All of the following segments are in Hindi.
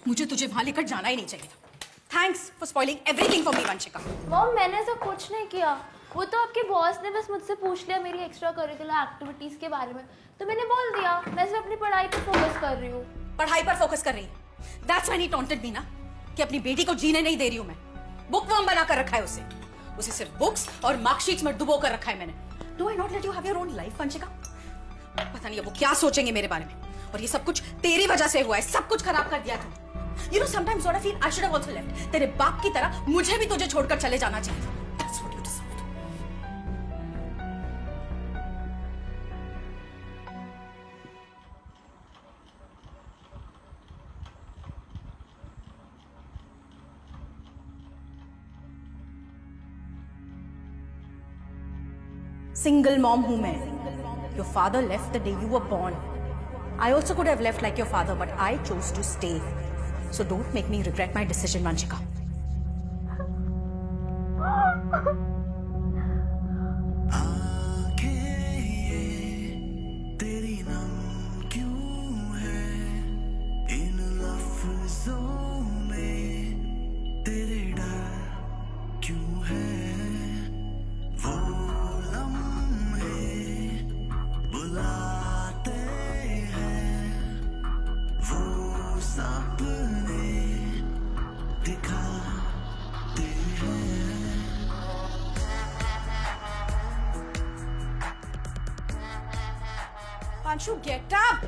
मुझे तुझे वहां लेकर जाना ही नहीं चाहिए था। Thanks for spoiling everything for me Vanshika. Mom मैंने ऐसा कुछ नहीं किया, वो तो आपके बॉस ने बस मुझसे पूछ लिया मेरी एक्स्ट्रा करिकुलर एक्टिविटीज के बारे में, तो मैंने बोल दिया मैं सिर्फ अपनी पढ़ाई पर फोकस कर रही हूँ। पढ़ाई पर फोकस कर रही है। दैट्स व्हाई ही टॉन्टेड मी ना कि अपनी बेटी को जीने नहीं दे रही हूं मैं। बुकवर्म बना कर रखा है उसे सिर्फ बुक्स और मार्कशीट्स में डुबो कर रखा है मैंने। Do I not let you have your own life Vanshika? पता नहीं अब वो क्या सोचेंगे मेरे बारे में। और ये सब कुछ तेरी वजह से हुआ है, सब कुछ खराब कर दिया तू। You know sometimes what I feel I should have also left. तेरे बाप की तरह मुझे भी तुझे छोड़कर चले जाना चाहिए था। That's what you deserved. Single mom हूं मैं। Your father left the day you were born. I also could have left like your father, but I chose to stay. So don't make me regret my decision, Vanshika. तेरी नम क्यों है इन लफ्जों में, तेरे डर क्यों है वो लम्हे बुलाते हैं, वो सपने दिखाते हैं। पांशु गेट अप।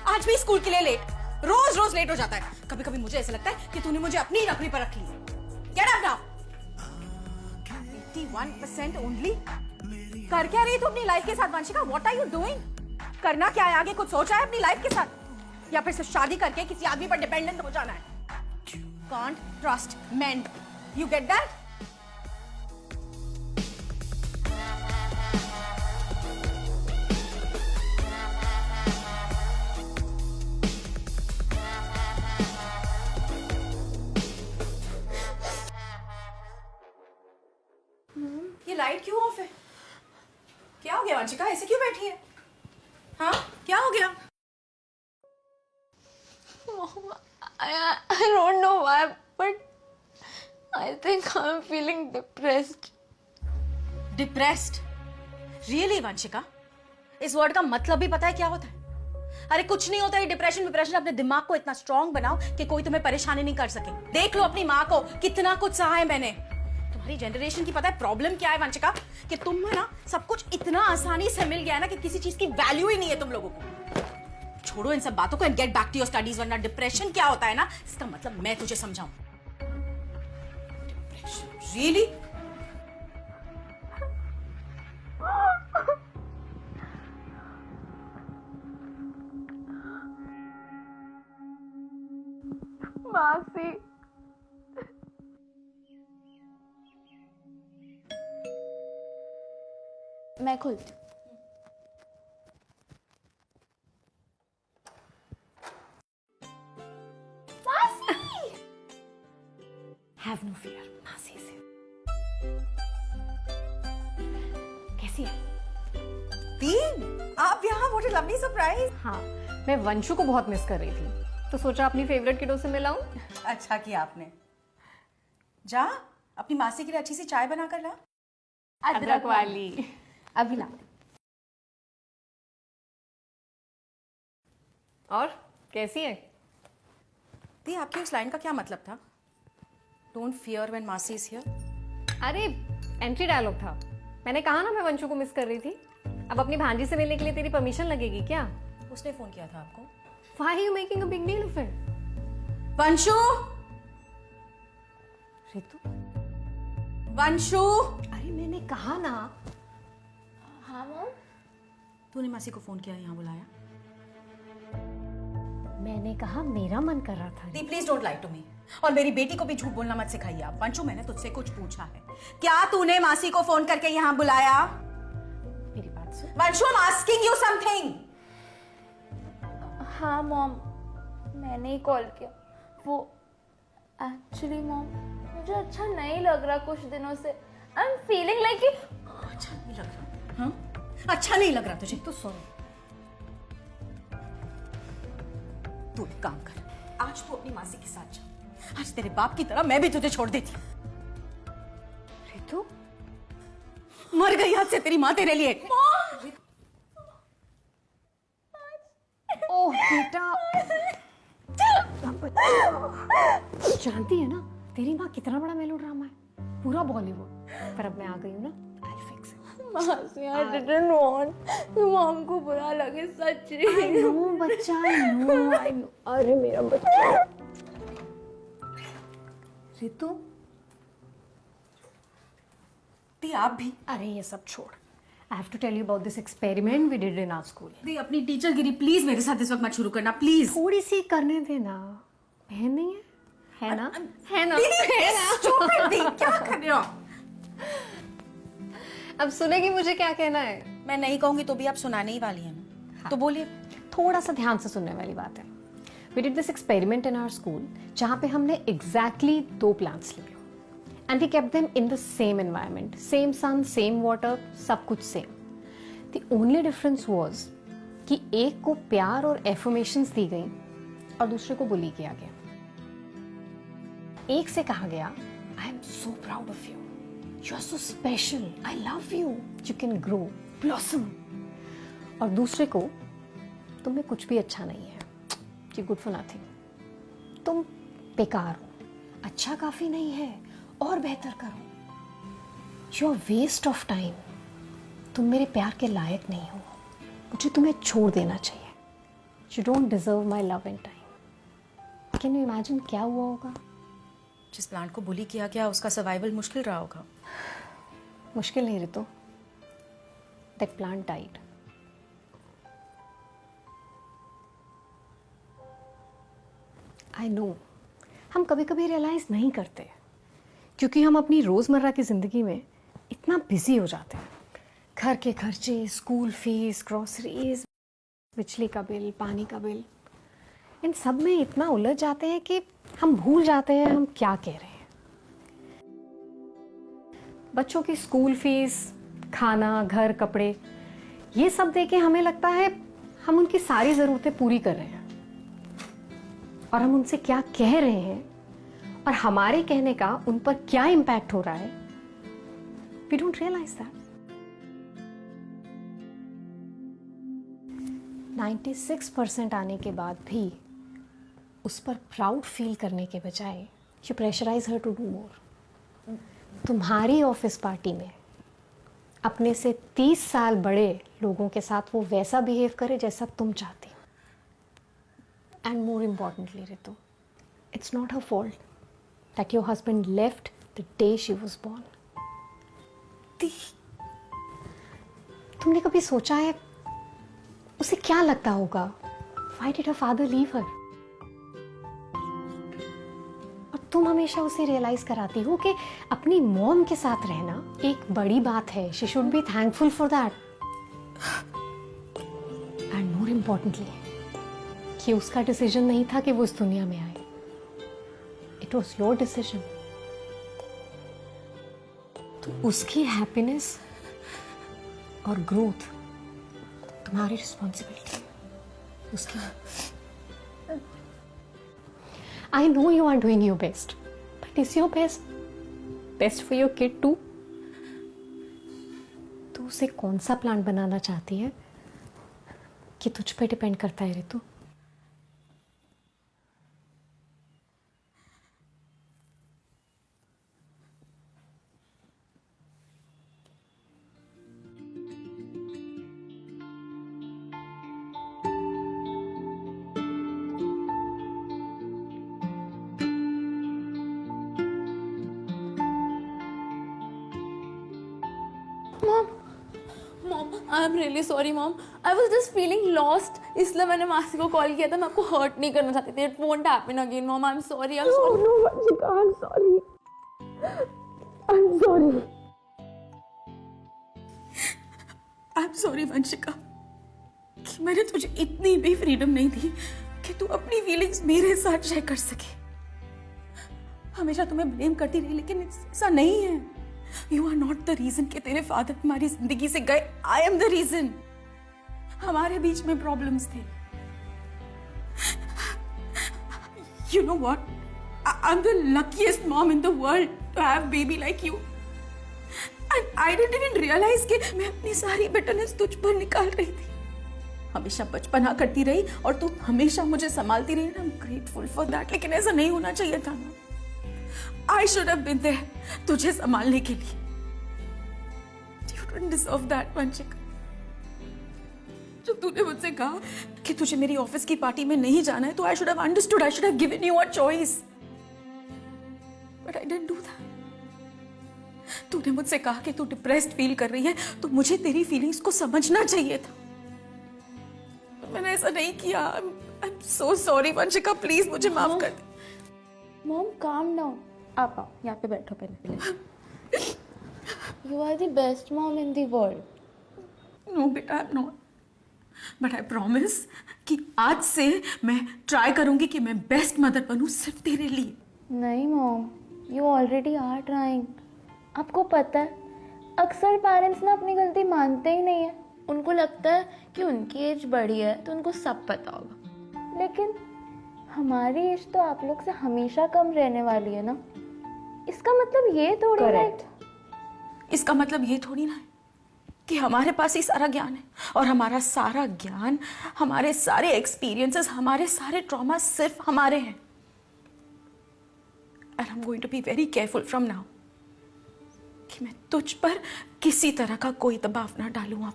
आज भी स्कूल के लिए लेट। रोज रोज लेट हो जाता है। कभी कभी मुझे ऐसा लगता है कि तूने मुझे अपनी ही नौकरी पर रख ली है। Get up now. 81% ओनली। कर क्या रही तू अपनी लाइफ के साथ Vanshika? What are you doing? करना क्या है आगे? कुछ सोचा है अपनी लाइफ के साथ, या फिर सिर्फ शादी करके किसी आदमी पर डिपेंडेंट हो जाना है? Can't trust men. You get that? ये लाइट क्यों ऑफ है? क्या हो गया वंशिका? ऐसे क्यों बैठी है? हाँ, क्या हो गया? Mom, I don't know why, but I think I'm feeling depressed. Depressed? Really Vanshika? इस वर्ड का मतलब भी पता है क्या होता है? अरे कुछ नहीं होता है डिप्रेशन। अपने दिमाग को इतना स्ट्रांग बनाओ कि कोई तुम्हें परेशानी नहीं कर सके। देख लो अपनी माँ को, कितना कुछ सहा है मैंने। तुम्हारी जनरेशन की पता है प्रॉब्लम क्या है वंशिका? कि तुम्हें ना सब कुछ इतना आसानी से मिल गया है ना कि किसी चीज की वैल्यू ही नहीं है तुम लोगों को। छोड़ो इन सब बातों को and get back to your studies, वरना डिप्रेशन क्या होता है ना इसका मतलब मैं तुझे समझाऊं। Depression really? मासी, मैं खुलती हूँ। Have no fear, मासी से। कैसी है? तीन? आप यहाँ? What a lovely surprise। हाँ, मैं वंशु को बहुत मिस कर रही थी, तो सोचा अपनी फेवरेट किडो से मिलाऊं। अच्छा किया आपने। जा अपनी मासी के लिए अच्छी सी चाय बना कर ला। अदरक वाली। अभी ला। और कैसी है? दी आपकी उस लाइन का क्या मतलब था? डोंट फियर व्हेन मासी इज हियर। अरे एंट्री डायलॉग था। मैंने कहा ना मैं वंशु को मिस कर रही थी। अब अपनी भांजी से मिलने के लिए तेरी परमिशन लगेगी क्या? उसने फोन किया था आपको? Why are you making a big deal of it? Vanshu! Ritu, Vanshu! अरे मैंने कहा ना। हाँ मॉम? तूने मासी को फोन किया, यहाँ बुलाया? मैंने कहा मेरा मन कर रहा था। दी please don't lie to me. और मेरी बेटी को भी झूठ बोलना मत सिखाइए आप। वंशु मैंने तुझसे कुछ पूछा है, क्या तूने मासी को फोन करके यहाँ बुलाया? मेरी बात सुन। Vanshu I am asking you something. हाँ मॉम, मैंने ही कॉल किया। वो एक्चुअली मॉम मुझे अच्छा नहीं लग रहा कुछ दिनों से। आई एम फीलिंग लाइक अच्छा नहीं लग रहा? हाँ, अच्छा नहीं लग रहा तुझे? तो सुन, तू एक काम कर, आज तू अपनी मासी के साथ जा। आज तेरे बाप की तरह मैं भी तुझे छोड़ देती। रितु, मर गई आज से तेरी माँ तेरे लिए। ओह बेटा, जानती है ना तेरी माँ कितना बड़ा मेलोड्रामा है, पूरा बॉलीवुड। पर अब मैं आ गई हूँ ना, I'll fix it. मासी, I didn't want कि मॉम को बुरा लगे, सच्ची। I know बच्चा, I know. अरे मेरा बच्चा। रितु, दी आप भी। अरे ये सब छोड़। I have to tell you about this experiment we did in our school. दी अपनी टीचर गिरी प्लीज मेरे साथ इस वक्त मत शुरू करना, प्लीज। थोड़ी सी करने देना, बहन नहीं है? है ना? है ना? Stupid दी, क्या कर रहे हो? अब सुनेगी मुझे क्या कहना है? मैं नहीं कहूंगी तो भी आप सुनाने ही वाली हैं ना, तो बोलिए। थोड़ा सा ध्यान से सुनने वाली बात है। We did this experiment in our school, जहाँ पे हमने exactly 2 plants लिए and we kept them in the same environment, same sun, same water, सब कुछ same. The only difference was कि एक को प्यार और affirmations दी गई और दूसरे को बुली किया गया। एक से कहा गया, I am so proud of you. You are so special. I love you. You can grow, blossom. और दूसरे को, तुम में कुछ भी अच्छा नहीं है, You're good for nothing. तुम बेकार हो, अच्छा काफी नहीं है, और बेहतर करो. You're waste of time. तुम मेरे प्यार के लायक नहीं हो, मुझे तुम्हें छोड़ देना चाहिए. You don't deserve my love and time. Can you imagine क्या हुआ होगा? जिस प्लांट को बुली किया गया उसका सर्वाइवल मुश्किल रहा होगा। मुश्किल नहीं Ritu, that plant died. I know, हम कभी कभी रियलाइज नहीं करते क्योंकि हम अपनी रोजमर्रा की जिंदगी में इतना बिजी हो जाते हैं। घर के खर्चे, स्कूल फीस, ग्रोसरीज, बिजली का बिल, पानी का बिल, इन सब में इतना उलझ जाते हैं कि हम भूल जाते हैं हम क्या कह रहे हैं। बच्चों की स्कूल फीस, खाना, घर, कपड़े, ये सब देके हमें लगता है हम उनकी सारी ज़रूरतें पूरी कर रहे हैं और हम उनसे क्या कह रहे हैं और हमारे कहने का उन पर क्या इम्पैक्ट हो रहा है, वी डोंट रियलाइज दैट। 96% आने के बाद भी उस पर प्राउड फील करने के बजाय you pressurise her to do more. तुम्हारी ऑफिस पार्टी में अपने से 30 साल बड़े लोगों के साथ वो वैसा बिहेव करे जैसा तुम चाहती हो। And more importantly Ritu, it's not her fault that your husband left the day she was born. तुमने कभी सोचा है उसे क्या लगता होगा? Why did her father leave her? और तुम हमेशा उसे रियलाइज कराती हो कि अपनी मॉम के साथ रहना एक बड़ी बात है, she should be thankful for that. And more importantly, कि उसका डिसीजन नहीं था कि वो इस दुनिया में आए. It was your decision. तो उसकी हैप्पीनेस और ग्रोथ तुम्हारी रिस्पॉन्सिबिलिटी है, उसकी। I know you are doing your best, but is your best for your kid too? तो उसे कौन सा प्लान बनाना चाहती है कि तुझ पे डिपेंड करता है Ritu. Mom, I am really sorry mom, I was just feeling lost, इसलिए मैंने मासी को कॉल किया था। मैं आपको हर्ट नहीं करना चाहती थी। It won't happen again mom, I am sorry. I am sorry. No Vanshika, I am sorry, I am sorry. I am sorry Vanshika कि मैंने तुझे इतनी भी फ्रीडम नहीं दी कि तू अपनी फीलिंग्स मेरे साथ शेयर कर सके। हमेशा तुम्हें ब्लेम करती रही, लेकिन ऐसा नहीं है। You are not the reason कि तेरे फादर हमारी जिंदगी से गए। I am the reason। हमारे बीच में प्रॉब्लम्स थे। You know what? I'm the luckiest mom in the world to have baby like you. And I didn't even realize कि मैं अपनी सारी bitterness तुझ पर निकाल रही थी. हमेशा बचपना करती रही और तू हमेशा मुझे संभालती रही. I'm grateful for that. लेकिन ऐसा नहीं होना चाहिए था ना. I should have been there तुझे संभालने के लिए. You don't deserve that, Vanshika. जब तूने मुझसे कहा कि तुझे मेरी ऑफिस की पार्टी में नहीं जाना है तो I should have understood. I should have given you a choice. But I didn't do that. तूने मुझसे कहा कि तू डिप्रेस्ड फील कर रही है तो मुझे तेरी फीलिंग्स को समझना चाहिए था. मैंने ऐसा नहीं किया. I'm so sorry, Vanshika. Please मुझे माफ कर दे. Mom, calm down. आप आओ, यहाँ पे बैठो पहले. You are the best mom in the world. No, बेटा, I'm not. But I promise कि आज से मैं ट्राई करूंगी कि मैं बेस्ट मदर बनूं सिर्फ तेरे लिए. नहीं mom, you already are trying. आपको पता है अक्सर पेरेंट्स ना अपनी गलती मानते ही नहीं है. उनको लगता है कि उनकी एज बड़ी है तो उनको सब पता होगा. लेकिन हमारी एज तो आप लोग से हमेशा कम रहने वाली है ना. इसका मतलब ये थोड़ी ना है. इसका मतलब ये थोड़ी ना है कि हमारे पास ही सारा ज्ञान है और हमारा सारा ज्ञान, हमारे सारे एक्सपीरियंसेस, हमारे सारे ट्रॉमा सिर्फ हमारे हैं. And I'm going to be very careful from now कि मैं तुझ पर किसी तरह का कोई दबाव ना डालूं. अब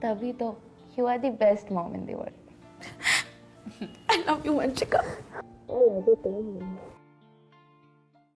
तभी तो you are the best mom in the world. I love you, Vanshika. I love you too.